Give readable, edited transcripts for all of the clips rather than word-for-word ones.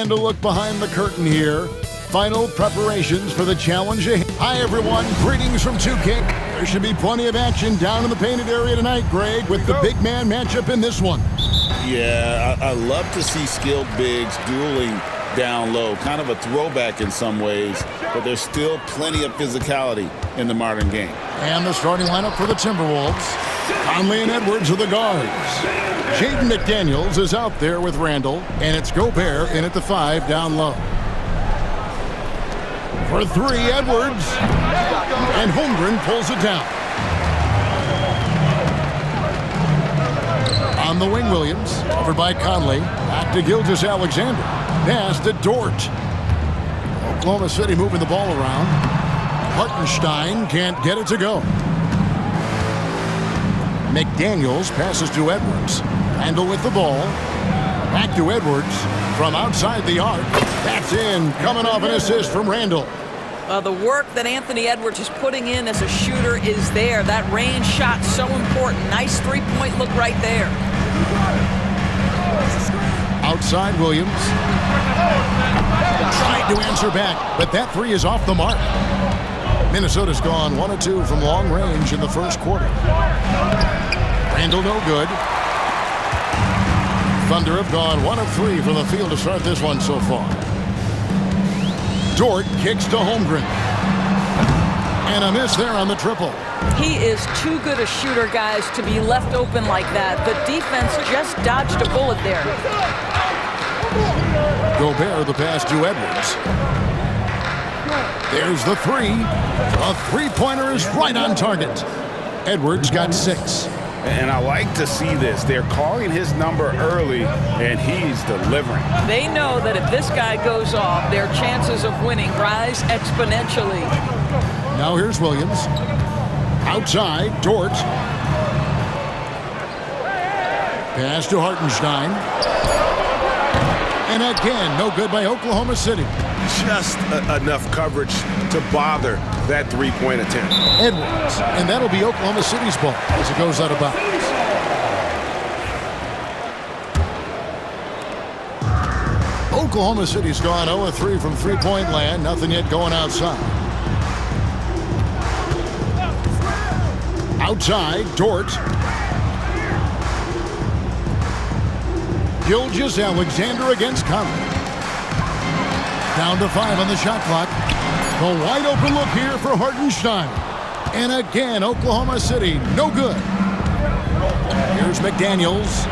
And a look behind the curtain here. Final preparations for the challenge ahead. Hi, everyone. Greetings from 2K. There should be plenty of action down in the painted area tonight, Greg, with the big man matchup in this one. Yeah, I love to see skilled bigs dueling down low. Kind of a throwback in some ways, but there's still plenty of physicality in the modern game. And the starting lineup for the Timberwolves. Conley and Edwards are the guards. Jaden McDaniels is out there with Randall, and it's Gobert in at the 5 down low. For 3, Edwards, and Holmgren pulls it down. On the wing, Williams, covered by Conley, back to Gilgeous-Alexander, pass to Dort. Oklahoma City moving the ball around. Hartenstein can't get it to go. McDaniels passes to Edwards. Randall with the ball. Back to Edwards from outside the arc. That's in, coming off an assist from Randall. The work that Anthony Edwards is putting in as a shooter is there. That range shot so important. Nice three-point look right there. Outside Williams. Tried to answer back, but that 3 is off the mark. Minnesota's gone 1 of 2 from long range in the first quarter. Randall no good. Thunder have gone 1 of 3 from the field to start this one so far. Dort kicks to Holmgren. And a miss there on the triple. He is too good a shooter, guys, to be left open like that. The defense just dodged a bullet there. Gobert the pass to Edwards. There's the 3. A three-pointer is right on target. Edwards got 6. And I like to see this. They're calling his number early, and he's delivering. They know that if this guy goes off, their chances of winning rise exponentially. Now here's Williams. Outside, Dort. Pass to Hartenstein. And again, no good by Oklahoma City. Just enough coverage to bother that three-point attempt. Edwards, and that'll be Oklahoma City's ball as it goes out of bounds. Oklahoma City's gone 0 of 3 from three-point land. Nothing yet going outside. Outside, Dort. Gilgeous-Alexander against Conley. Down to 5 on the shot clock. The wide open look here for Hartenstein. And again, Oklahoma City, no good. Here's McDaniels.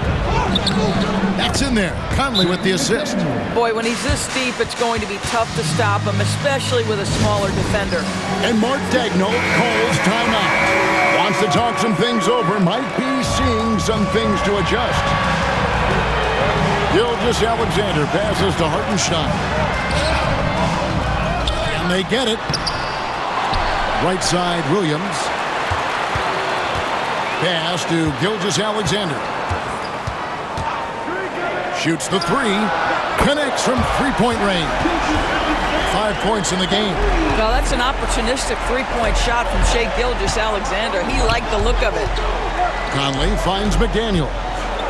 That's in there. Conley with the assist. Boy, when he's this deep, it's going to be tough to stop him, especially with a smaller defender. And Mark Daigneault calls timeout. Wants to talk some things over. Might be seeing some things to adjust. Gilgeous-Alexander passes to Hartenstein. And they get it. Right side, Williams. Pass to Gilgeous-Alexander. Shoots the 3. Connects from three-point range. 5 points in the game. Well, that's an opportunistic three-point shot from Shai Gilgeous-Alexander. He liked the look of it. Conley finds McDaniel.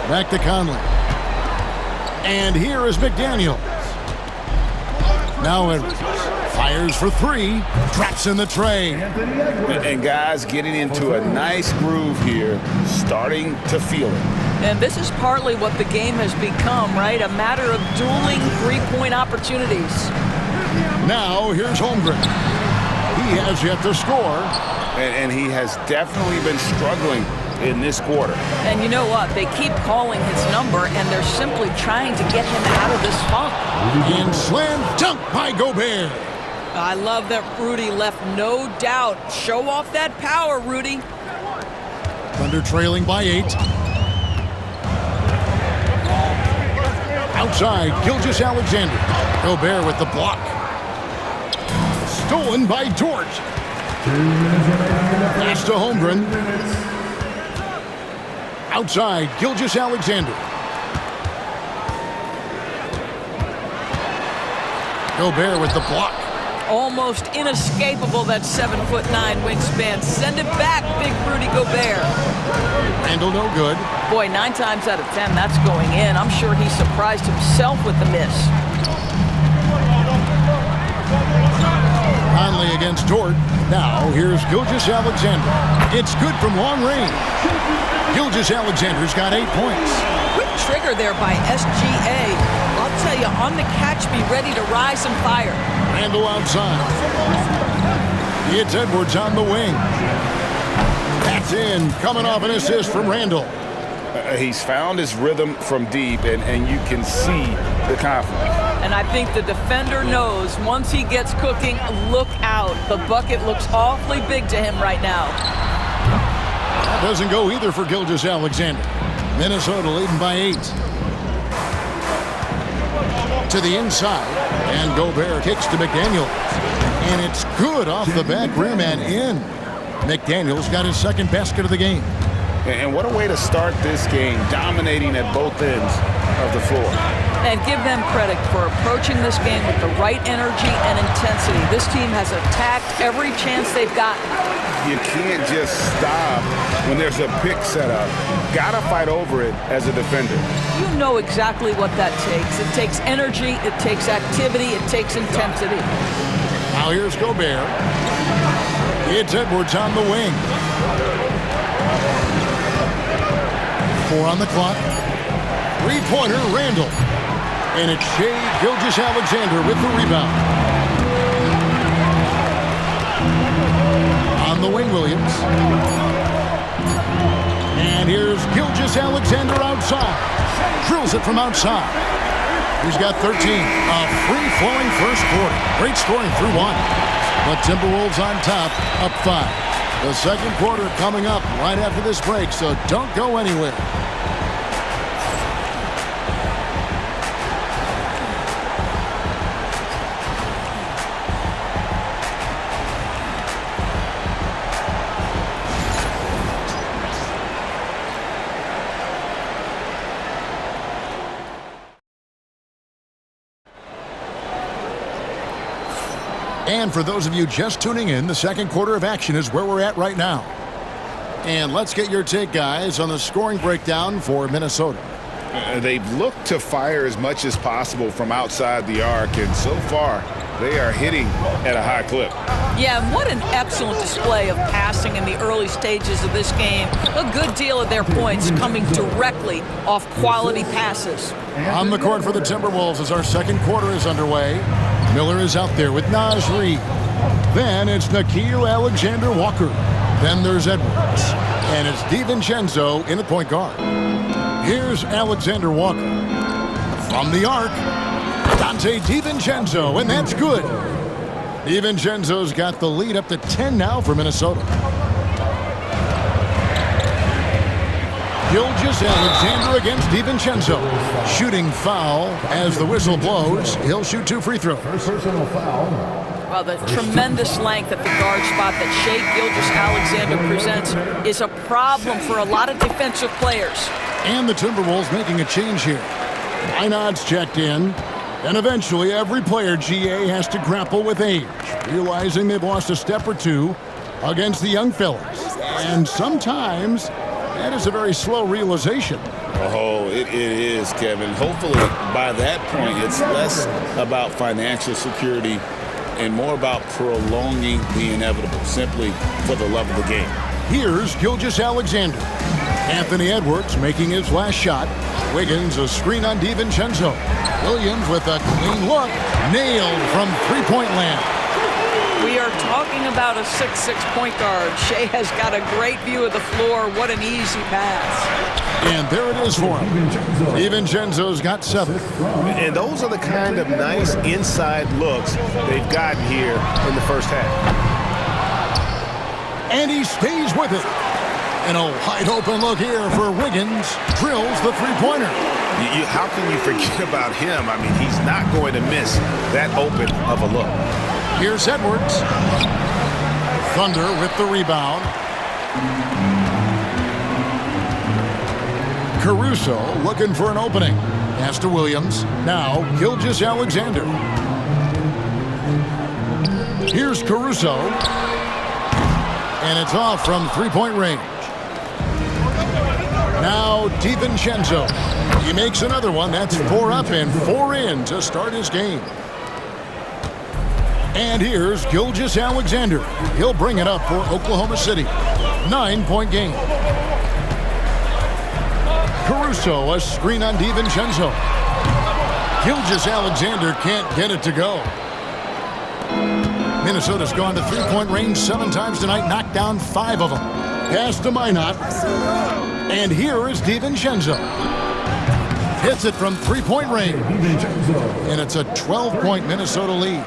Back to Conley. And here is McDaniels. Now Edwards fires for 3. Drops in the tray. And guys getting into a nice groove here, starting to feel it. And this is partly what the game has become, right? A matter of dueling three-point opportunities. Now here's Holmgren. He has yet to score. And he has definitely been struggling in this quarter. And you know what? They keep calling his number, and they're simply trying to get him out of this funk. And slam dunk by Gobert. I love that Rudy left no doubt. Show off that power, Rudy. Thunder trailing by 8. Outside, Gilgeous-Alexander. Gobert with the block. Stolen by Dort. Pass to Holmgren. Outside, Gilgeous-Alexander. Gobert with the block. Almost inescapable, that 7'9" wingspan. Send it back, big Rudy Gobert. Randall no good. Boy, 9 times out of 10, that's going in. I'm sure he surprised himself with the miss. Now, here's Gilgeous-Alexander. It's good from long range. Gilgeous-Alexander's got 8 points. Quick trigger there by SGA. I'll tell you, on the catch, be ready to rise and fire. Randall outside. It's Edwards on the wing. That's in, coming off an assist from Randall. He's found his rhythm from deep, and you can see the confidence. And I think the defender knows once he gets cooking, look out. The bucket looks awfully big to him right now. That doesn't go either for Gilgeous-Alexander. Minnesota leading by 8. To the inside, and Gobert kicks to McDaniels. And it's good off the back rim and in. McDaniels got his second basket of the game. And what a way to start this game, dominating at both ends of the floor. And give them credit for approaching this game with the right energy and intensity. This team has attacked every chance they've gotten. You can't just stop when there's a pick set up. Gotta fight over it as a defender. You know exactly what that takes. It takes energy, it takes activity, it takes intensity. Now here's Gobert. It's Edwards on the wing. 4 on the clock. 3-pointer, Randall. And it's Shai Gilgeous-Alexander with the rebound. On the wing, Williams. And here's Gilgeous-Alexander outside. Drills it from outside. He's got 13. A free-flowing first quarter. Great scoring through 1. The Timberwolves on top, up 5. The second quarter coming up right after this break, so don't go anywhere. And for those of you just tuning in, the second quarter of action is where we're at right now. And let's get your take, guys, on the scoring breakdown for Minnesota. They've looked to fire as much as possible from outside the arc, and so far they are hitting at a high clip. Yeah, and what an excellent display of passing in the early stages of this game. A good deal of their points coming directly off quality passes. On the court for the Timberwolves as our second quarter is underway. Miller is out there with Naz Reid. Then it's Nickeil Alexander-Walker. Then there's Edwards. And it's DiVincenzo in at point guard. Here's Alexander-Walker. From the arc, Donte DiVincenzo, and that's good. DiVincenzo's got the lead up to 10 now for Minnesota. Gilgeous-Alexander against DiVincenzo. Shooting foul as the whistle blows. He'll shoot 2 free throws. Personal foul. Well, the tremendous length at the guard spot that Shai Gilgeous-Alexander presents is a problem for a lot of defensive players. And the Timberwolves making a change here. Einad's checked in. And eventually every player, GA, has to grapple with age, realizing they've lost a step or two against the young fellas. And sometimes that is a very slow realization. Oh, it is, Kevin. Hopefully by that point it's less about financial security and more about prolonging the inevitable, simply for the love of the game. Here's Gilgeous-Alexander. Anthony Edwards making his last shot. Wiggins a screen on DiVincenzo. Williams with a clean look. Nailed from three-point land. We are talking about a 6'6" point guard. Shai has got a great view of the floor. What an easy pass. And there it is for him. DiVincenzo's got 7. And those are the kind of nice inside looks they've gotten here in the first half. And he stays with it. And a wide open look here for Wiggins. Drills the three-pointer. How can you forget about him? I mean, he's not going to miss that open of a look. Here's Edwards. Thunder with the rebound. Caruso looking for an opening. Pass to Williams. Now Gilgeous-Alexander. Here's Caruso. And it's off from three-point range. Now DiVincenzo. He makes another one. That's 4 up and 4 in to start his game. And here's Gilgeous-Alexander. He'll bring it up for Oklahoma City. 9-point game. Caruso, a screen on DiVincenzo. Gilgeous-Alexander can't get it to go. Minnesota's gone to three-point range 7 times tonight, knocked down 5 of them. Pass to Minot. And here is DiVincenzo. Hits it from three-point range. And it's a 12-point Minnesota lead.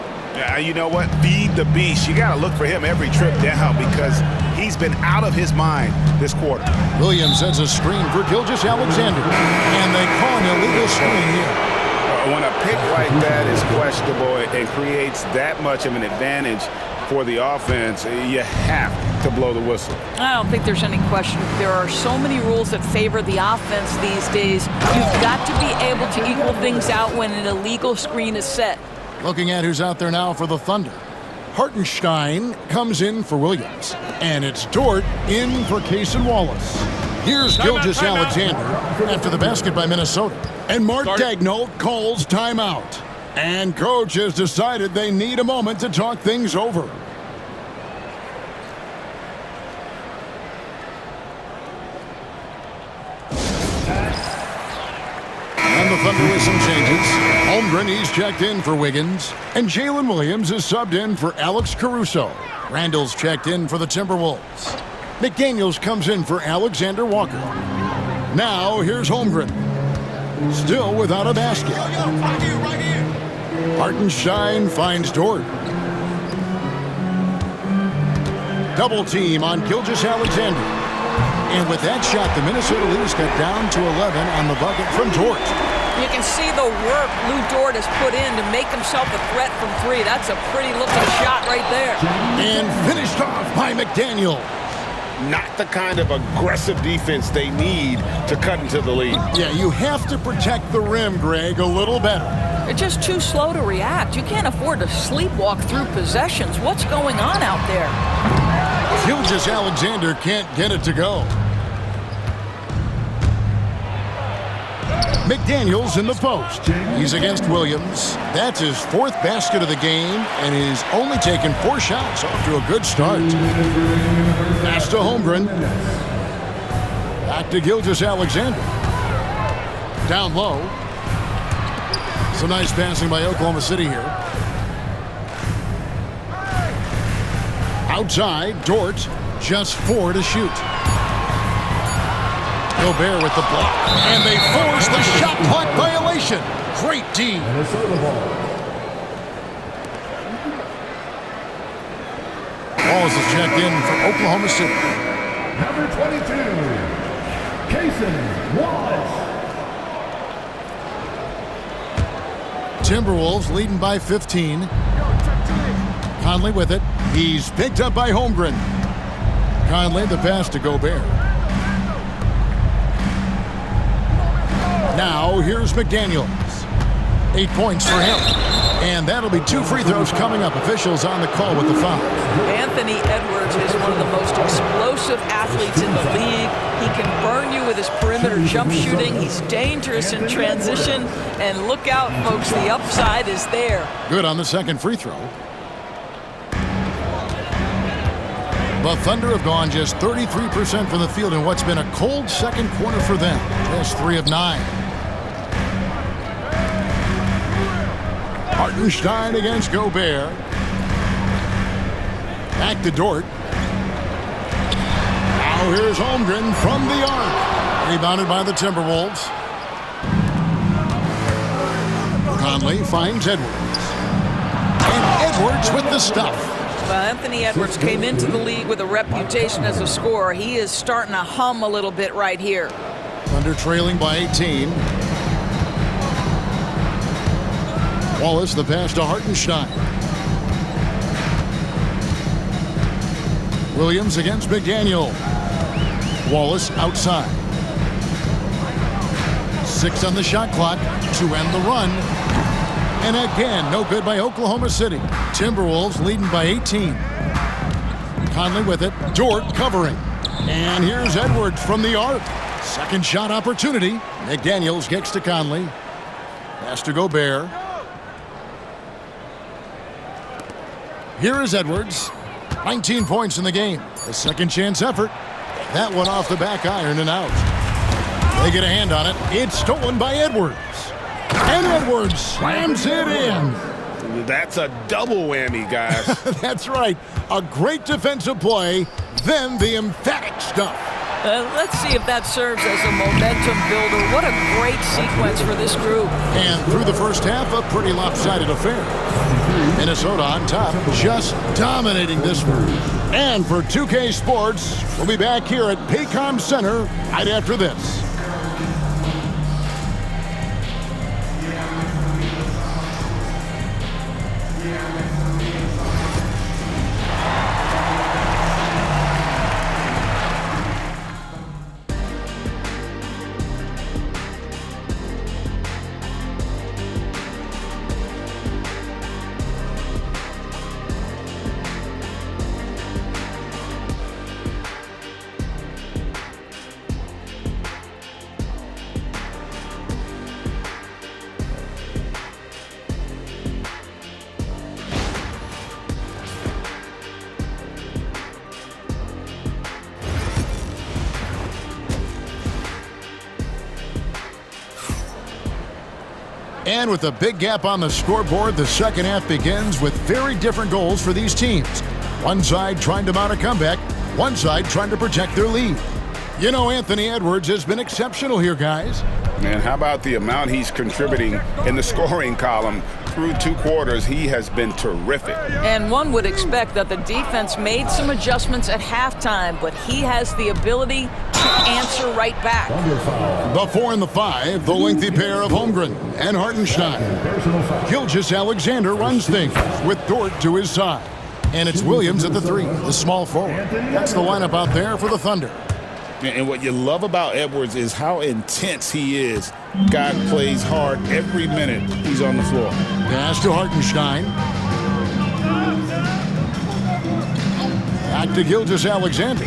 You know what? Feed the beast. You got to look for him every trip down because he's been out of his mind this quarter. Williams sends a screen for Gilgeous-Alexander. And they call an illegal screen here. When a pick like that is questionable and creates that much of an advantage for the offense, you have to blow the whistle. I don't think there's any question. There are so many rules that favor the offense these days. You've got to be able to equal things out when an illegal screen is set. Looking at who's out there now for the Thunder. Hartenstein comes in for Williams. And it's Dort in for Cason Wallace. Here's Gilgeous-Alexander after the basket by Minnesota. And Mark Daigneault calls timeout. And coach has decided they need a moment to talk things over. And the Thunder with some changes. Holmgren, he's checked in for Wiggins. And Jalen Williams is subbed in for Alex Caruso. Randall's checked in for the Timberwolves. McDaniels comes in for Alexander Walker. Now here's Holmgren. Still without a basket. Hartenstein finds Dort. Double team on Gilgeous-Alexander. And with that shot, the Minnesota leaders got down to 11 on the bucket from Dort. You can see the work Lou Dort has put in to make himself a threat from 3. That's a pretty looking shot right there. And finished off by McDaniel. Not the kind of aggressive defense they need to cut into the lead. Yeah, you have to protect the rim, Greg, a little better. They're just too slow to react. You can't afford to sleepwalk through possessions. What's going on out there? Gilgeous-Alexander can't get it to go. McDaniels in the post. He's against Williams. That's his 4th basket of the game, and he's only taken 4 shots. Off to a good start. Pass to Holmgren. Back to Gilgeous-Alexander. Down low. Some nice passing by Oklahoma City here. Outside, Dort, just 4 to shoot. Gobert with the block. And they force the shot clock violation. Great D. Wallace is checked in for Oklahoma City. Number 22, Cason Wallace. Timberwolves leading by 15. Conley with it. He's picked up by Holmgren. Conley the pass to Gobert. Now here's McDaniels. 8 points for him. And that'll be 2 free throws coming up. Officials on the call with the foul. Anthony Edwards is one of the most explosive athletes in the league. He can burn you with his perimeter jump shooting. He's dangerous in transition. And look out, folks, the upside is there. Good on the second free throw. The Thunder have gone just 33% from the field in what's been a cold second quarter for them. Just 3 of 9. Hartenstein against Gobert. Back to Dort. Now here's Holmgren from the arc. Rebounded by the Timberwolves. Conley finds Edwards. And Edwards with the stuff. Well, Anthony Edwards came into the league with a reputation as a scorer. He is starting to hum a little bit right here. Thunder trailing by 18. Wallace the pass to Hartenstein. Williams against McDaniel. Wallace outside. 6 on the shot clock to end the run. And again, no good by Oklahoma City. Timberwolves leading by 18. Conley with it. Dort covering. And here's Edwards from the arc. Second shot opportunity. McDaniels gets to Conley. Pass to Gobert. Here is Edwards. 19 points in the game. A second chance effort. That one off the back iron and out. They get a hand on it. It's stolen by Edwards. And Edwards slams it in. That's a double whammy, guys. That's right. A great defensive play, then the emphatic stuff. Let's see if that serves as a momentum builder. What a great sequence for this group. And through the first half, a pretty lopsided affair. Minnesota on top, just dominating this one. And for 2K Sports, we'll be back here at Paycom Center right after this. And with a big gap on the scoreboard, the second half begins with very different goals for these teams. One side trying to mount a comeback, one side trying to protect their lead. You know, Anthony Edwards has been exceptional here, guys. And how about the amount he's contributing in the scoring column? Through 2 quarters, he has been terrific. And one would expect that the defense made some adjustments at halftime, but he has the ability to answer right back. The 4 and the 5, the lengthy pair of Holmgren and Hartenstein. Gilgeous-Alexander runs things with Dort to his side. And it's Williams at the 3, the small forward. That's the lineup out there for the Thunder. And what you love about Edwards is how intense he is. Guy plays hard every minute he's on the floor. Pass to Hartenstein. Back to Gilgeous-Alexander.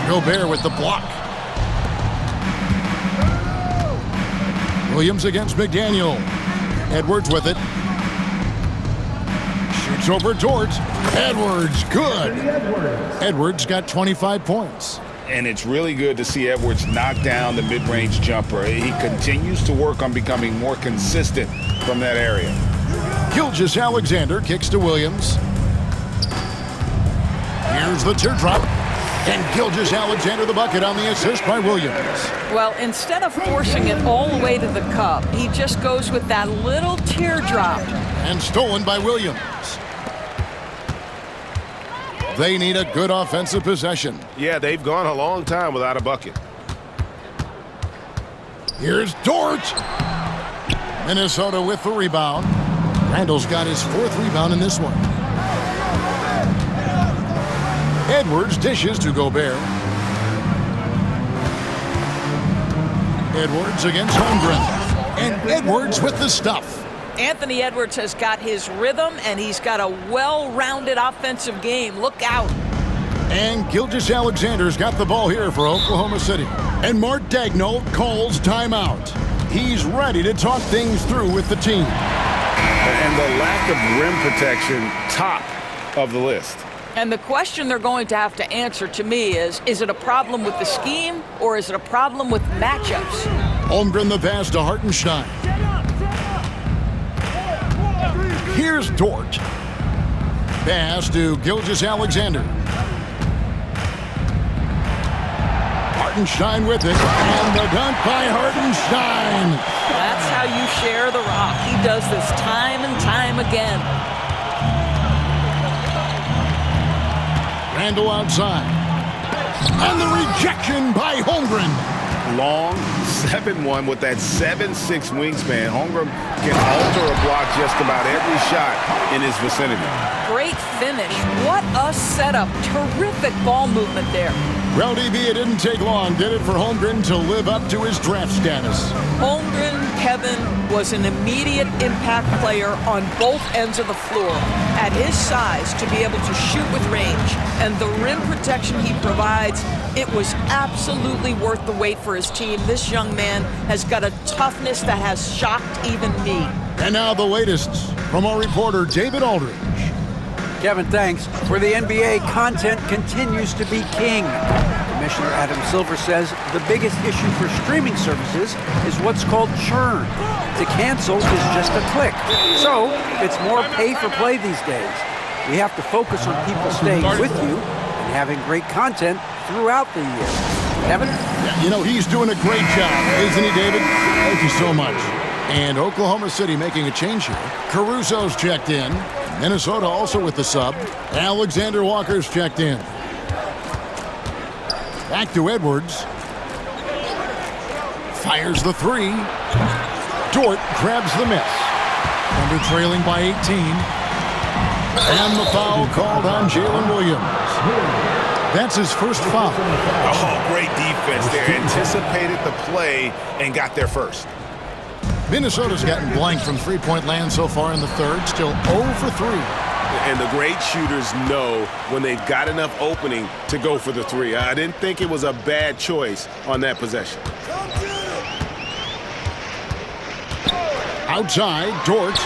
Gobert with the block. Williams against McDaniel. Edwards with it. Shoots over Dort. Edwards, good. Edwards got 25 points. And it's really good to see Edwards knock down the mid-range jumper. He continues to work on becoming more consistent from that area. Gilgeous-Alexander kicks to Williams. Here's the teardrop. And Gilgeous-Alexander the bucket on the assist by Williams. Well, instead of forcing it all the way to the cup, he just goes with that little teardrop. And stolen by Williams. They need a good offensive possession. Yeah, they've gone a long time without a bucket. Here's Dort. Minnesota with the rebound. Randall's got his 4th rebound in this one. Edwards dishes to Gobert. Edwards against Holmgren. And Edwards with the stuff. Anthony Edwards has got his rhythm, and he's got a well-rounded offensive game. Look out. And Gilgeous-Alexander's got the ball here for Oklahoma City. And Mark Daigneault calls timeout. He's ready to talk things through with the team. And the lack of rim protection, top of the list. And the question they're going to have to answer to me is it a problem with the scheme, or is it a problem with matchups? Holmgren the pass to Hartenstein. Here's Dort. Pass to Gilgeous-Alexander. Hartenstein with it, and the dunk by Hartenstein. That's how you share the rock. He does this time and time again. Randall outside. And the rejection by Holmgren. Long 7-1 with that 7'6" wingspan. Holmgren can alter a block just about every shot in his vicinity. Great finish. What a setup. Terrific ball movement there. Rowdy B, it didn't take long, did it, for Holmgren to live up to his draft status? Holmgren, Kevin, was an immediate impact player on both ends of the floor. At his size, to be able to shoot with range and the rim protection he provides, it was absolutely worth the wait for his team. This young man has got a toughness that has shocked even me. And now the latest from our reporter, David Aldridge. Kevin, thanks. For the NBA, content continues to be king. Commissioner Adam Silver says the biggest issue for streaming services is what's called churn. To cancel is just a click. So it's more pay for play these days. We have to focus on people staying with you and having great content throughout the year. Kevin? You know, he's doing a great job, isn't he, David? Thank you so much. And Oklahoma City making a change here. Caruso's checked in. Minnesota also with the sub. Alexander Walker's checked in. Back to Edwards. Fires the three. Dort grabs the miss. Thunder trailing by 18. And the foul called on Jalen Williams. That's his first foul. Oh, great defense there. Anticipated the play and got there first. Minnesota's gotten blanked from three-point land so far in the third. Still 0 for 3. And the great shooters know when they've got enough opening to go for the three. I didn't think it was a bad choice on that possession. Outside, Dort.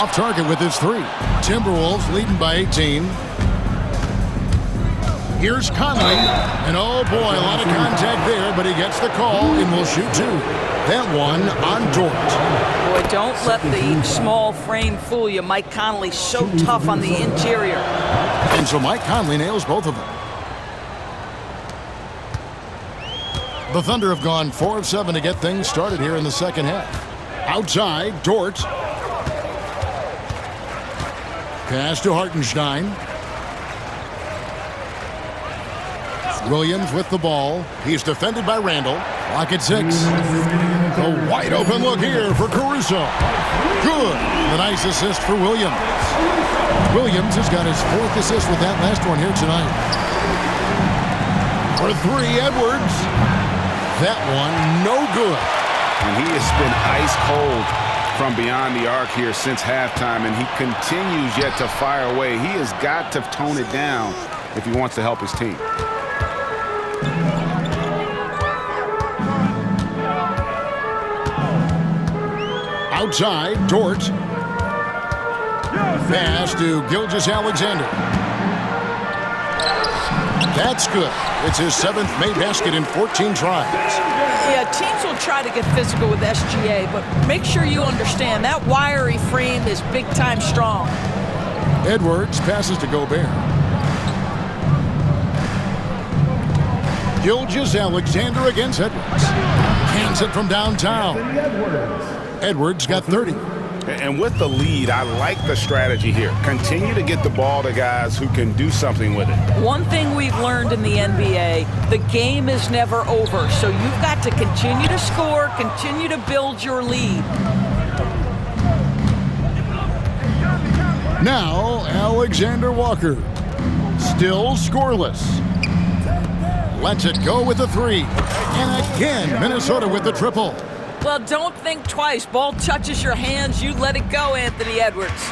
Off target with his three. Timberwolves leading by 18. Here's Conley. And oh boy, a lot of contact there, but he gets the call and will shoot two. That one on Dort. Boy, don't let the small frame fool you. Mike Conley so tough on the interior. And so Mike Conley nails both of them. The Thunder have gone 4 of 7 to get things started here in the second half. Outside, Dort. Pass to Hartenstein. Williams with the ball. He's defended by Randall. Lock at 6. A wide open look here for Caruso. Good. The nice assist for Williams. Williams has got his 4th assist with that last one here tonight. For 3, Edwards. That one, no good. And he has been ice cold from beyond the arc here since halftime, and he continues yet to fire away. He has got to tone it down if he wants to help his team. Outside, Dort. Pass to Gilgeous-Alexander. That's good. It's his 7th made basket in 14 tries. Yeah, teams will try to get physical with SGA, but make sure you understand that wiry frame is big-time strong. Edwards passes to Gobert. Gilgeous-Alexander against Edwards. Cans it from downtown. Edwards got 30. And with the lead, I like the strategy here. Continue to get the ball to guys who can do something with it. One thing we've learned in the NBA, the game is never over. So you've got to continue to score, continue to build your lead. Now, Alexander Walker. Still scoreless. Lets it go with the 3. And again, Minnesota with the triple. Well, don't think twice. Ball touches your hands, you let it go, Anthony Edwards.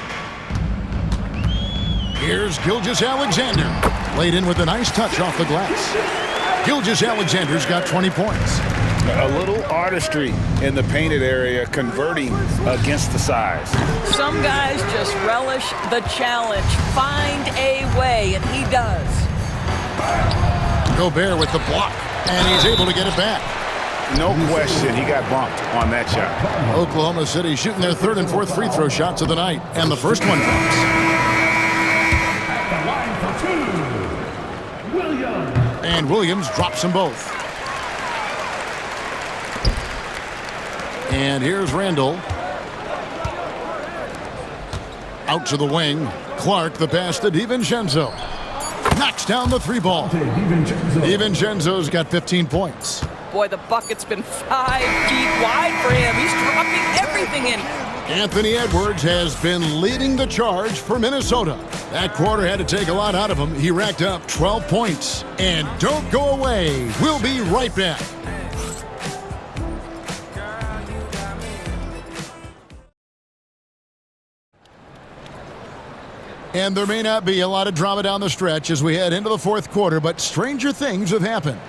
Here's Gilgeous-Alexander. Laid in with a nice touch off the glass. Gilgeous-Alexander's got 20 points. A little artistry in the painted area, converting against the size. Some guys just relish the challenge. Find a way, and he does. Gobert with the block, and he's able to get it back. No question, he got bumped on that shot. Oklahoma City shooting their 3rd and 4th free throw shots of the night, and the first one drops. At the line for 2, Williams. And Williams drops them both. And here's Randall. Out to the wing. Clark, the pass to DiVincenzo. Knocks down the 3 ball. DiVincenzo's got 15 points. Boy, the bucket's been 5 feet wide for him. He's dropping everything in. Anthony Edwards has been leading the charge for Minnesota. That quarter had to take a lot out of him. He racked up 12 points. And don't go away. We'll be right back. And there may not be a lot of drama down the stretch as we head into the 4th quarter, but stranger things have happened.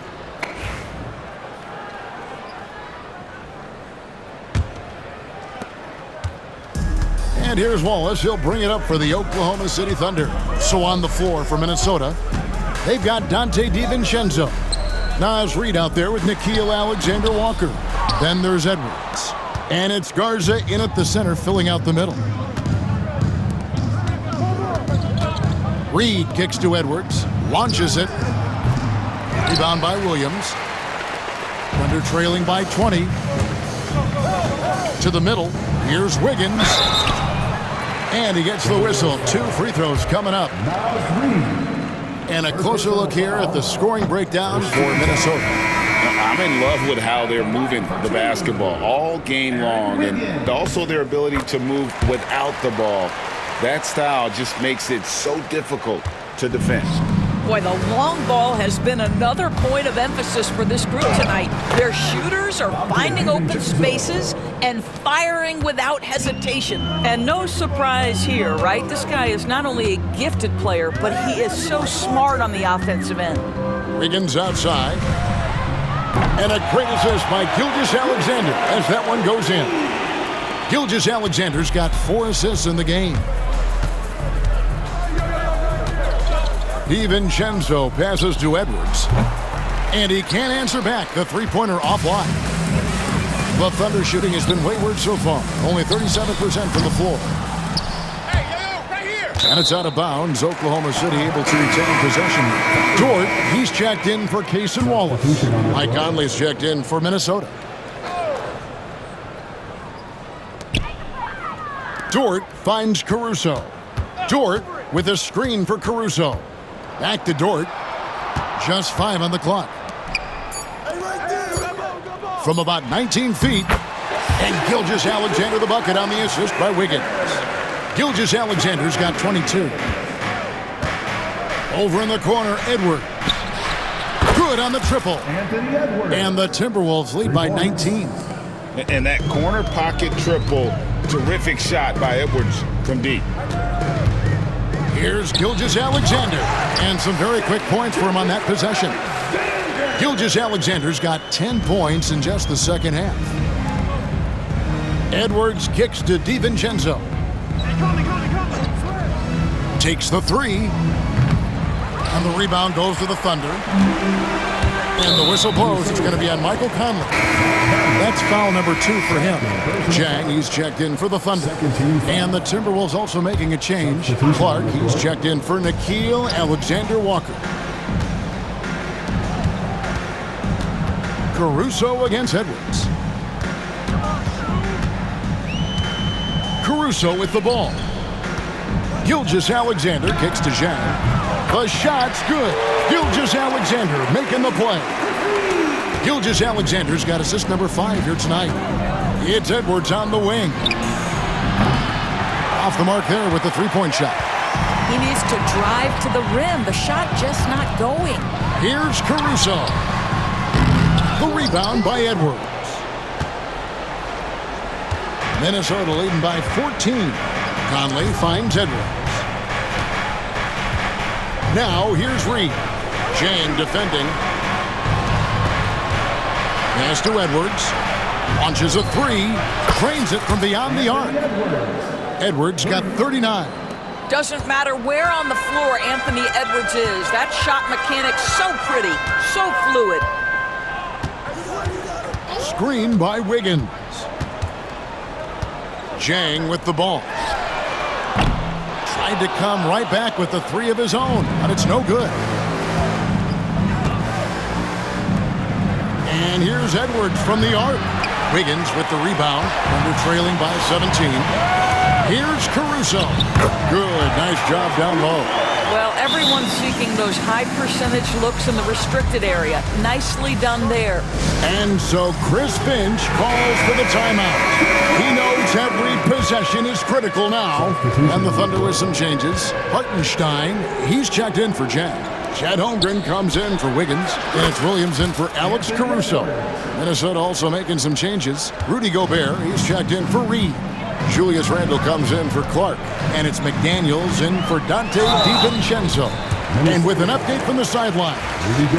And And here's Wallace. He'll bring it up for the Oklahoma City Thunder. So on the floor for Minnesota, they've got Dante DiVincenzo. Naz Reid out there with Nickeil Alexander-Walker. Then there's Edwards. And it's Garza in at the center, filling out the middle. Reid kicks to Edwards, launches it. Rebound by Williams. Thunder trailing by 20. To the middle. Here's Wiggins. And he gets the whistle. 2 free throws coming up. And a closer look here at the scoring breakdown for Minnesota. I'm in love with how they're moving the basketball all game long, and also their ability to move without the ball. That style just makes it so difficult to defend. Boy, the long ball has been another point of emphasis for this group tonight. Their shooters are finding open spaces and firing without hesitation. And no surprise here, right? This guy is not only a gifted player, but he is so smart on the offensive end. Wiggins outside. And a great assist by Gilgeous-Alexander as that one goes in. Gilgeous-Alexander's got 4 assists in the game. DiVincenzo passes to Edwards. And he can't answer back. The three-pointer offline. The Thunder shooting has been wayward so far. Only 37% from the floor. And it's out of bounds. Oklahoma City able to retain possession. Dort, he's checked in for Cason Wallace. Mike Conley's checked in for Minnesota. Dort finds Caruso. Dort with a screen for Caruso. Back to Dort. Just 5 on the clock. From about 19 feet. And Gilgeous-Alexander the bucket on the assist by Wiggins. Gilgeous-Alexander's got 22. Over in the corner, Edwards. Good on the triple. And the Timberwolves lead by 19. And that corner pocket triple, terrific shot by Edwards from deep. Here's Gilgeous-Alexander. And some very quick points for him on that possession. Gilgeous-Alexander's got 10 points in just the second half. Edwards kicks to DiVincenzo. Takes the 3. And the rebound goes to the Thunder. And the whistle blows. It's going to be on Michael Conley. That's foul number 2 for him. Jang, he's checked in for the Thunder. And the Timberwolves also making a change. Clark, he's checked in for Nickeil Alexander-Walker. Caruso against Edwards. Caruso with the ball. Gilgeous-Alexander kicks to Zhang. The shot's good. Gilgeous-Alexander making the play. Gilgeous-Alexander's got assist number 5 here tonight. It's Edwards on the wing. Off the mark there with the three-point shot. He needs to drive to the rim. The shot just not going. Here's Caruso. The rebound by Edwards. Minnesota leading by 14. Conley finds Edwards. Now here's Reid. Jang defending. Pass to Edwards. Launches a 3. Trains it from beyond the arc. Edwards got 39. Doesn't matter where on the floor Anthony Edwards is. That shot mechanic's so pretty, so fluid. Screen by Wiggins. Jang with the ball. Tried to come right back with the 3 of his own, but it's no good. And here's Edwards from the arc. Wiggins with the rebound. Thunder trailing by 17. Here's Caruso. Good, nice job down low. Well, everyone's seeking those high percentage looks in the restricted area. Nicely done there. And so Chris Finch calls for the timeout. He knows every possession is critical now. And the Thunder with some changes. Hartenstein, he's checked in for Jack. Chad Holmgren comes in for Wiggins. And it's Williams in for Alex Caruso. Minnesota also making some changes. Rudy Gobert, he's checked in for Reid. Julius Randle comes in for Clark. And it's McDaniels in for Dante DiVincenzo. And with an update from the sideline,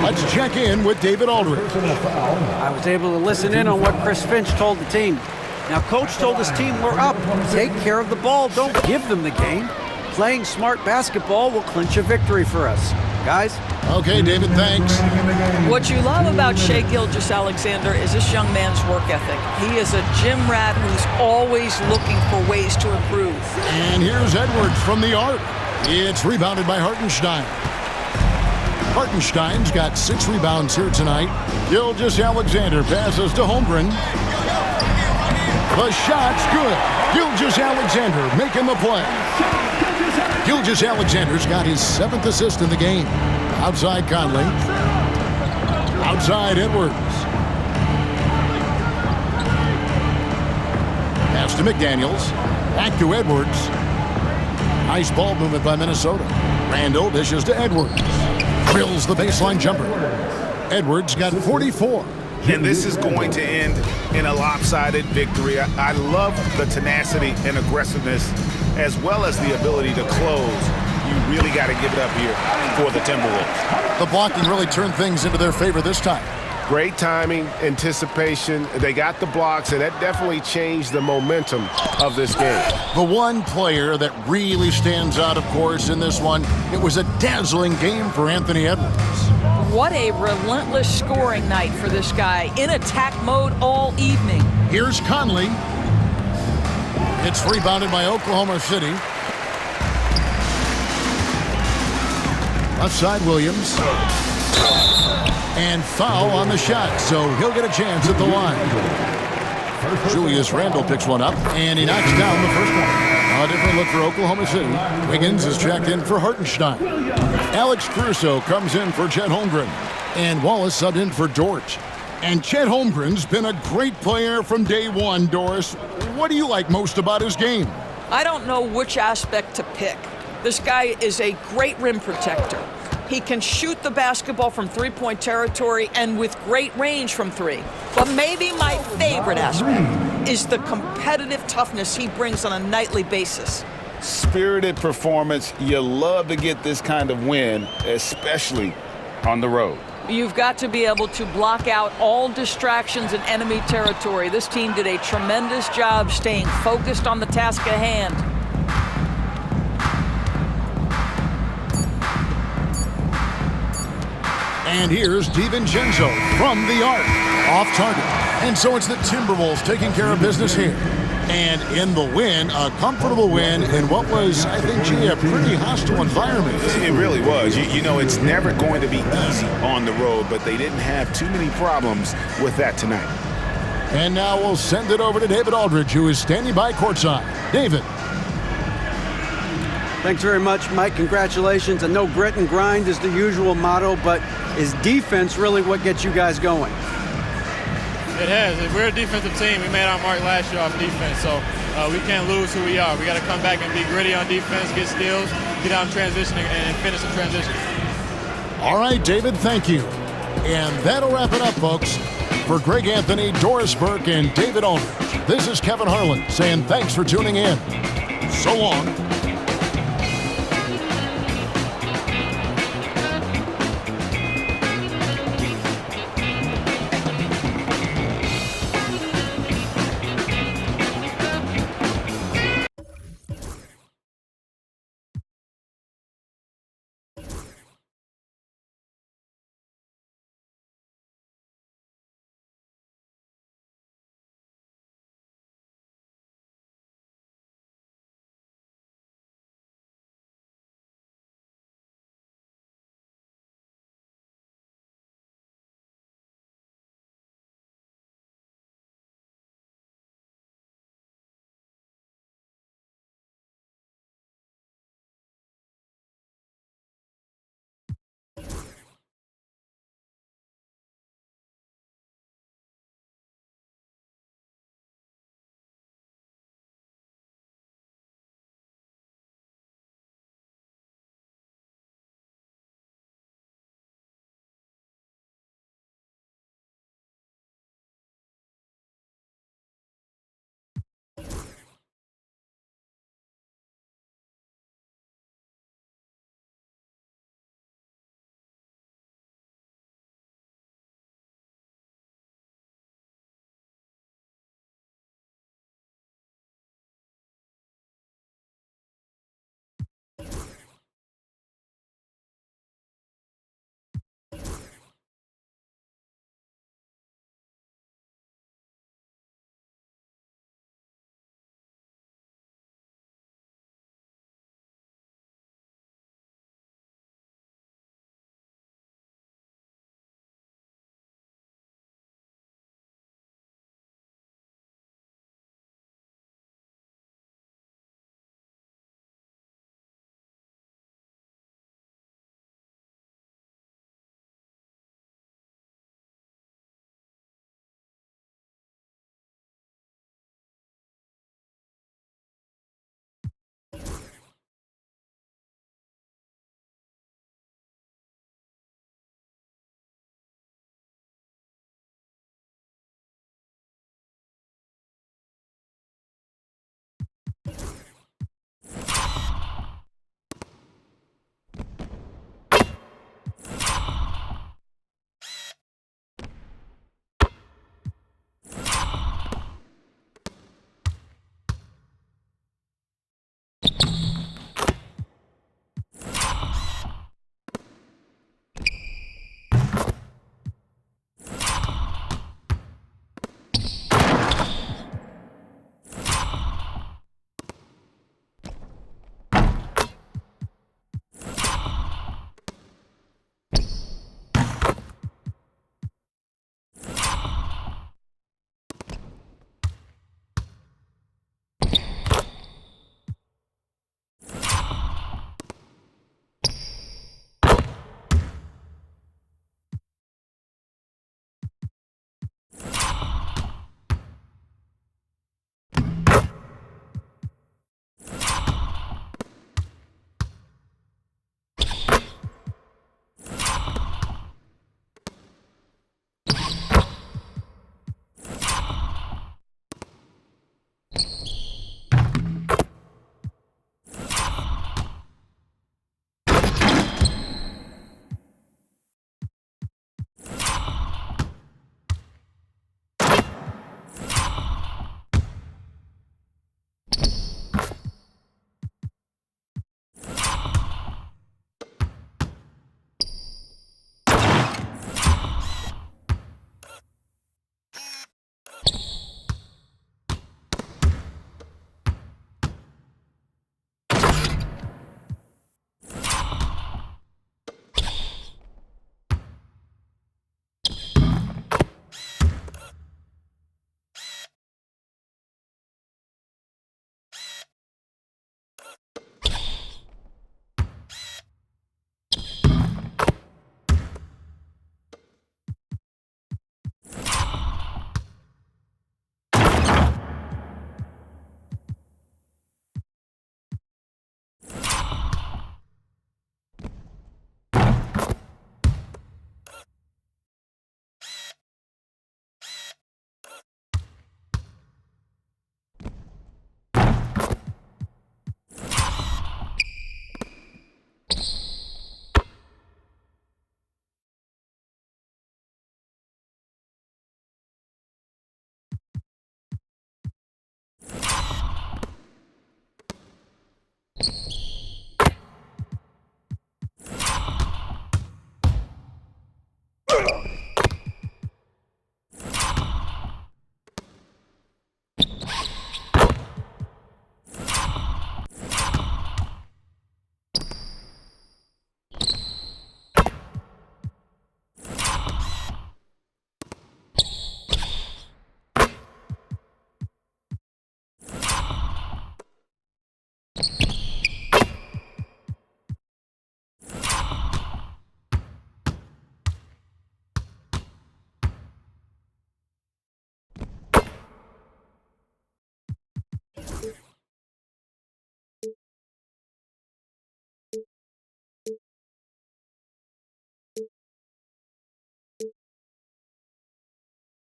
let's check in with David Aldridge. I was able to listen in on what Chris Finch told the team. Now, Coach told his team, we're up. Take care of the ball. Don't give them the game. Playing smart basketball will clinch a victory for us. Guys? Okay, David, thanks. What you love about Shai Gilgeous-Alexander is this young man's work ethic. He is a gym rat who's always looking for ways to improve. And here's Edwards from the arc. It's rebounded by Hartenstein. Hartenstein's got 6 rebounds here tonight. Gilgeous-Alexander passes to Holmgren. The shot's good. Gilgeous-Alexander making the play. Gilgeous-Alexander's got his 7th assist in the game. Outside Conley. Outside Edwards. Pass to McDaniels. Back to Edwards. Nice ball movement by Minnesota. Randall dishes to Edwards. Drills the baseline jumper. Edwards got 44. And this is going to end in a lopsided victory. I love the tenacity and aggressiveness as well as the ability to close. You really got to give it up here for the Timberwolves. The blocking really turned things into their favor this time. Great timing, anticipation. They got the blocks, and that definitely changed the momentum of this game. The one player that really stands out, of course, in this one, it was a dazzling game for Anthony Edwards. What a relentless scoring night for this guy. In attack mode all evening. Here's Conley. It's rebounded by Oklahoma City. Left side, Williams. And foul on the shot, so he'll get a chance at the line. Julius Randle picks one up, and he knocks down the first one. A different look for Oklahoma City. Wiggins is checked in for Hartenstein. Alex Caruso comes in for Chet Holmgren. And Wallace subbed in for Dort. And Chet Holmgren's been a great player from day one, Doris. What do you like most about his game? I don't know which aspect to pick. This guy is a great rim protector. He can shoot the basketball from three-point territory and with great range from 3. But maybe my favorite aspect is the competitive toughness he brings on a nightly basis. Spirited performance. You love to get this kind of win, especially on the road. You've got to be able to block out all distractions in enemy territory. This team did a tremendous job staying focused on the task at hand. And here's DiVincenzo from the arc, off target. And so it's the Timberwolves taking care of business here. And in the win, a comfortable win in what was, I think, a pretty hostile environment. It really was. You know, it's never going to be easy on the road, but they didn't have too many problems with that tonight. And now we'll send it over to David Aldridge, who is standing by courtside. David. Thanks very much, Mike. Congratulations. I know grit and grind is the usual motto, but is defense really what gets you guys going? It has. We're a defensive team. We made our mark last year off defense, so we can't lose who we are. We got to come back and be gritty on defense, get steals, get out in transition, and finish the transition. All right, David, thank you. And that'll wrap it up, folks. For Greg Anthony, Doris Burke, and David Aldridge, this is Kevin Harlan saying thanks for tuning in. So long.